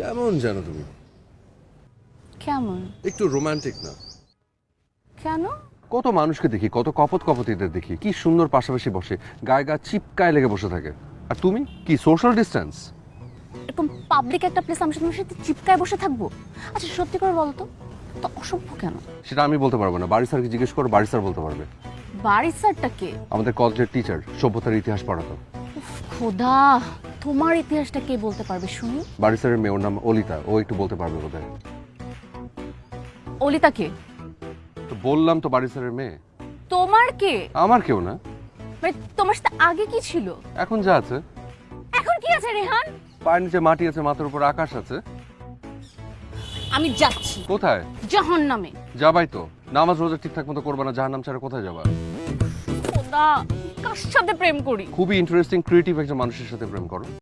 কেমন জানো তুমি? কেমন? একটু রোমান্টিক না? কেন? কত মানুষকে দেখি, কত কপতিদের দেখি, কি সুন্দর পাশাপাশি বসে, গায়ে গা চিপকায় লেগে বসে থাকে। আর তুমি কি সোশ্যাল ডিস্টেন্স? এরকম পাবলিক একটা প্লেস আমি তোমার সাথে চিপকায় বসে থাকবো? আচ্ছা সত্যি করে বলো তো, তো অসভ্য কেন? সেটা আমি বলতে পারবো না, বাড়ি স্যারকে জিজ্ঞেস করো, বাড়ি স্যার বলতে পারবে। বাড়ির স্যারটা কে? আমাদের কলেজের টিচার, সভ্যতার ইতিহাস পড়াতো। উফ, খোদা, তোমার ইতিহাসটা কে বলতে পারবে শুনি? বাড়ি স্যারের মেয়ের নাম অলিতা, ও একটু বলতে পারবে বোধহয়। অলিতা কে? তো বললাম তো বাড়ি স্যারের মেয়ে। তোমার কে? আমার কেউ না। মানে তোমার সাথে আগে কি ছিল? এখন যা আছে, এখন কি আছে রেহান? পায়ের নিচে মাটি আছে, মাথার উপর আকাশ আছে। আমি যাচ্ছি কোথায়? জাহান্নামে। যাবাই তো, নামাজ রোজা ঠিকঠাক মতো করবা না, জাহান্নাম ছাড়া কোথায় যাবা? খোদা, কার সাথে প্রেম করি? খুবই ইন্টারেস্টিং ক্রিয়েটিভ একজন মানুষের সাথে প্রেম করো।